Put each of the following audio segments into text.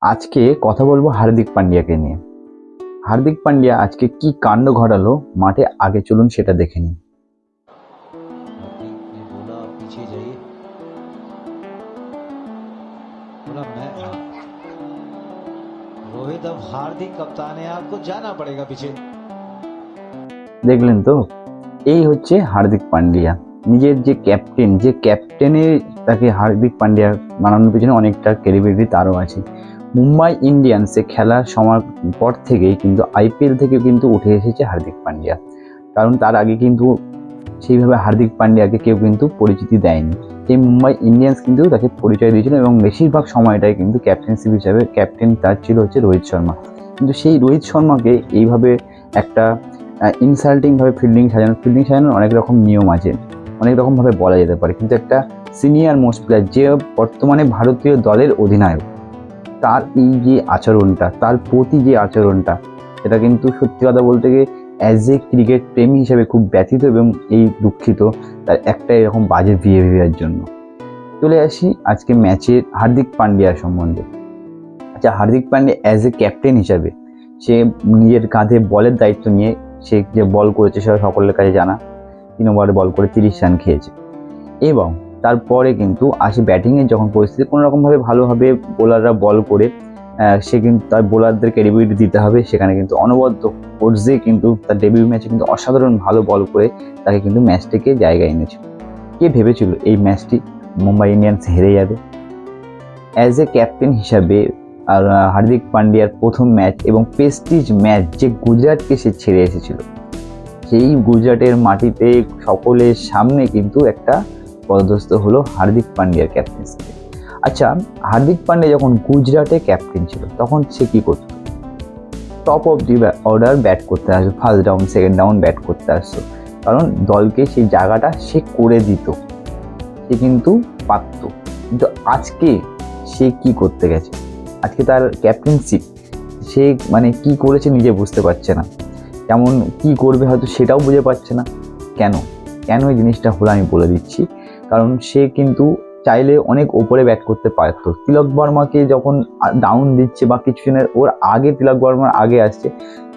আজকে কথা বলবো হার্দিক পান্ডিয়াকে নিয়ে। হার্দিক পান্ডিয়া আজকে কি কাণ্ড ঘটালো মাঠে, আগে চলুন সেটা দেখে নিই। हार्दिक ने बोला आप पीछे जाइए। बोला मैं रोहित अब हार्दिक कप्तान है, आपको जाना पड़ेगा पीछे। দেখলেন তো, এই হচ্ছে হার্দিক পান্ডিয়া। নিজের যে ক্যাপ্টেনে তাকে হার্দিক পান্ডিয়া বানানোর পিছনে অনেকটা ক্রেডিবিলিটি তারও আছে। মুম্বাই ইন্ডিয়ান্সে খেলার সময় পর থেকেই কিন্তু আইপিএল থেকে কিন্তু উঠে এসেছে হার্দিক পান্ডিয়া। কারণ তার আগে কিন্তু সেইভাবে হার্দিক পান্ডিয়াকে কেউ কিন্তু পরিচিতি দেয়নি। সেই মুম্বাই ইন্ডিয়ান্স কিন্তু তাকে পরিচয় দিয়েছিল এবং বেশিরভাগ সময়টাই কিন্তু ক্যাপ্টেনশিপ হিসাবে ক্যাপ্টেন তার ছিল হচ্ছে রোহিত শর্মা। কিন্তু সেই রোহিত শর্মাকে এইভাবে একটা ইনসাল্টিংভাবে ফিল্ডিং সাজানোর অনেক রকম নিয়ম আছে, অনেক রকমভাবে বলা যেতে পারে। কিন্তু একটা সিনিয়র মোস্ট প্লেয়ার, যে বর্তমানে ভারতীয় দলের অধিনায়ক, তার এই যে আচরণটা, তার প্রতি যে আচরণটা, সেটা কিন্তু সত্যি কথা বলতে গিয়ে অ্যাজ এ ক্রিকেট প্রেমী হিসেবে খুব ব্যথিত এবং এই দুঃখিত তার একটা এরকম বাজে বিহেভিয়ার জন্য। চলে আসি আজকে ম্যাচের হার্দিক পান্ডিয়ার সম্বন্ধে। আচ্ছা, Hardik Pandya as a captain হিসাবে সে নিজের কাঁধে বলের দায়িত্ব নিয়ে সে যে বল করেছে সেটা সকলের কাছে জানা। 3 ওভারে বল করে 30 রান খেয়েছে এবং তারপরে কিন্তু আসে ব্যাটিংয়ের যখন পরিস্থিতি, কোনো রকমভাবে ভালোভাবে বোলাররা বল করে সে কিন্তু তার বোলারদের ক্রেডিবিলিটি দিতে হবে। সেখানে কিন্তু অনবদ্য কোর্সে কিন্তু তার ডেবিউ ম্যাচে কিন্তু অসাধারণ ভালো বল করে তাকে কিন্তু ম্যাচটিকে জায়গায় এনেছে। কে ভেবেছিল এই ম্যাচটি মুম্বাই ইন্ডিয়ান্স হেরে যাবে? অ্যাজ এ ক্যাপ্টেন হিসাবে আর হার্দিক পান্ডিয়ার প্রথম ম্যাচ এবং প্রেস্টিজ ম্যাচ, যে গুজরাটকে সে ছেড়ে এসেছিল, সেই গুজরাটের মাটিতে সকলের সামনে কিন্তু একটা পদস্থ হলো হার্দিক পান্ডিয়ার ক্যাপ্টেন্সিতে। আচ্ছা, হার্দিক পান্ডিয়া যখন গুজরাটে ক্যাপ্টেন ছিল তখন সে কী করত? Top of the order bat করতে আসতো, first down second down bat করতে আসতো, কারণ দলকে সেই জায়গাটা সে করে দিত, সে কিন্তু পারত। কিন্তু আজকে সে কি করতে গেছে? আজকে তার ক্যাপ্টেনশিপ সে মানে কি করেছে নিজে বুঝতে পারছে না, কেমন কি করবে হয়তো সেটাও বুঝে পাচ্ছে না। কেন কেন এই জিনিসটা হলো আমি বলে দিচ্ছি। কারণ সে কিন্তু চাইলে অনেক ওপরে ব্যাট করতে পারত। তিলক বর্মাকে যখন ডাউন দিচ্ছে বা কিছুজনের ওর আগে তিলক বর্মার আগে আসছে,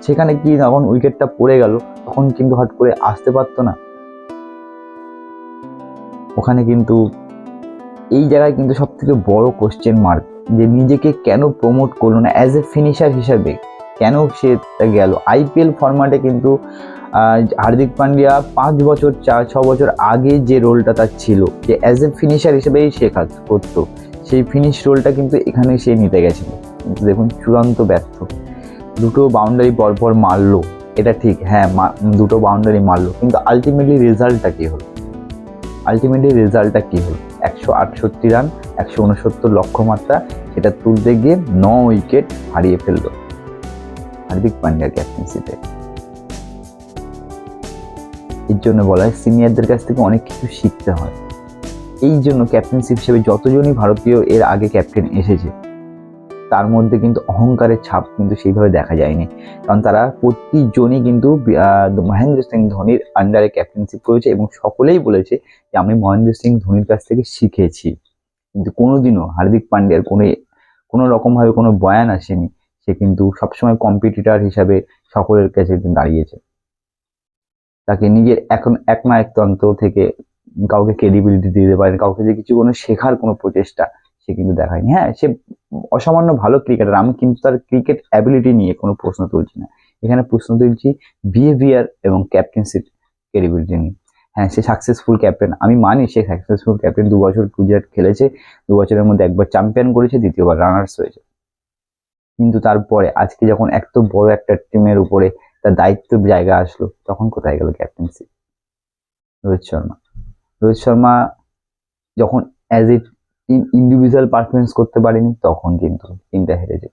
সেখানে কি যখন উইকেটটা পড়ে গেল তখন কিন্তু হট করে আসতে পারতো না। ওখানে কিন্তু এই জায়গায় কিন্তু সব থেকে বড় কোশ্চেন মার্ক, যে নিজেকে কেন প্রমোট করলো না অ্যাজ এ ফিনিশার হিসাবে, কেন সে গেল? আইপিএল ফরম্যাটে কিন্তু হার্দিক পান্ডিয়া 5 বছর 4-6 বছর আগে যে রোলটা তার ছিল, যে অ্যাজ এ ফিনিশার হিসেবেই সে কাজ করতো, সেই ফিনিশ রোলটা কিন্তু এখানে সে নিতে গেছিল। কিন্তু দেখুন, চূড়ান্ত ব্যর্থ। 2টো বাউন্ডারি পরপর মারলো, এটা ঠিক, হ্যাঁ 2টো বাউন্ডারি মারলো, কিন্তু আলটিমেটলি রেজাল্টটা কী হলো? 168 রান, 169 লক্ষ্যমাত্রা, সেটা তুলতে গিয়ে 9 উইকেট হারিয়ে ফেললো হার্দিক পান্ডিয়ার ক্যাপ্টেন্সিতে। এর জন্য বলা হয় সিনিয়রদের কাছ থেকে অনেক কিছু শিখতে হয়। এই জন্য ক্যাপ্টেনশিপ হিসেবে যতজনই ভারতীয় এর আগে ক্যাপ্টেন এসেছে, তার মধ্যে কিন্তু অহংকারের ছাপ কিন্তু সেইভাবে দেখা যায়নি। কারণ তারা প্রতিজনই কিন্তু মহেন্দ্র সিং ধোনির আন্ডারে ক্যাপ্টেনশিপ করেছে এবং সকলেই বলেছে যে আমি মহেন্দ্র সিং ধোনির কাছ থেকে শিখেছি। কিন্তু কোনোদিনও হার্দিক পান্ডিয়ার কোনো রকমভাবে কোনো বয়ান আসেনি। সে কিন্তু সবসময় কম্পিটিটর হিসাবে সকলের কাছে দাঁড়িয়েছে। তাকে নিজের এখন একনায়কতন্ত্র থেকে কাউকে ক্রেডিবিলিটি দিতে পারেনি, কাউকে যে কিছু কোনো শেখার কোনো প্রচেষ্টা সে কিন্তু দেখায়নি। হ্যাঁ, সে অসামান্য ভালো ক্রিকেটার, আমি কিন্তু তার ক্রিকেট অ্যাবিলিটি নিয়ে কোনো প্রশ্ন তুলছি না। এখানে প্রশ্ন তুলছি বিহেভিয়ার এবং ক্যাপ্টেন্সির ক্রেডিবিলিটি নিয়ে। হ্যাঁ, সে সাকসেসফুল ক্যাপ্টেন, আমি মানি সে সাকসেসফুল ক্যাপ্টেন। 2 বছর গুজরাট খেলেছে, 2 বছরের মধ্যে একবার চ্যাম্পিয়ন করেছে, দ্বিতীয়বার রানার্স হয়েছে। কিন্তু তারপরে আজকে যখন এত বড় একটা টিমের উপরে তার দায়িত্ব জায়গা আসলো, তখন কোথায় গেল ক্যাপ্টেন্সি? রোহিত শর্মা যখন অ্যাজ এ ইন্ডিভিজুয়াল পারফরমেন্স করতে পারেনি, তখন কিন্তু টিমটা হেরেছে।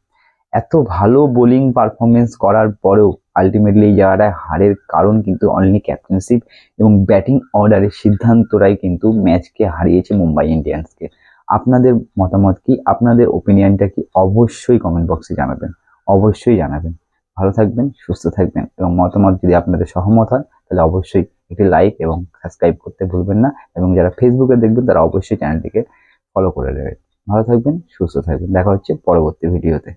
এত ভালো বোলিং পারফরমেন্স করার পরেও আলটিমেটলি এই জায়গাটায় হারের কারণ কিন্তু অনলি ক্যাপ্টেনশিপ এবং ব্যাটিং অর্ডারের সিদ্ধান্তরাই কিন্তু ম্যাচকে হারিয়েছে মুম্বাই ইন্ডিয়ান্সকে। আপনাদের মতামত কি, আপনাদের ওপিনিয়নটা কি? অবশ্যই কমেন্ট বক্সে জানাবেন, অবশ্যই জানাবেন। ভালো থাকবেন, সুস্থ থাকবেন এবং মতামত যদি আপনাদের সহমত হয় তাহলে অবশ্যই একটি লাইক এবং সাবস্ক্রাইব করতে ভুলবেন না, এবং যারা ফেসবুকে দেখবেন তারা অবশ্যই চ্যানেলটিকে ফলো করে দেবেন। ভালো থাকবেন, সুস্থ থাকবেন, দেখা হচ্ছে পরবর্তী ভিডিওতে।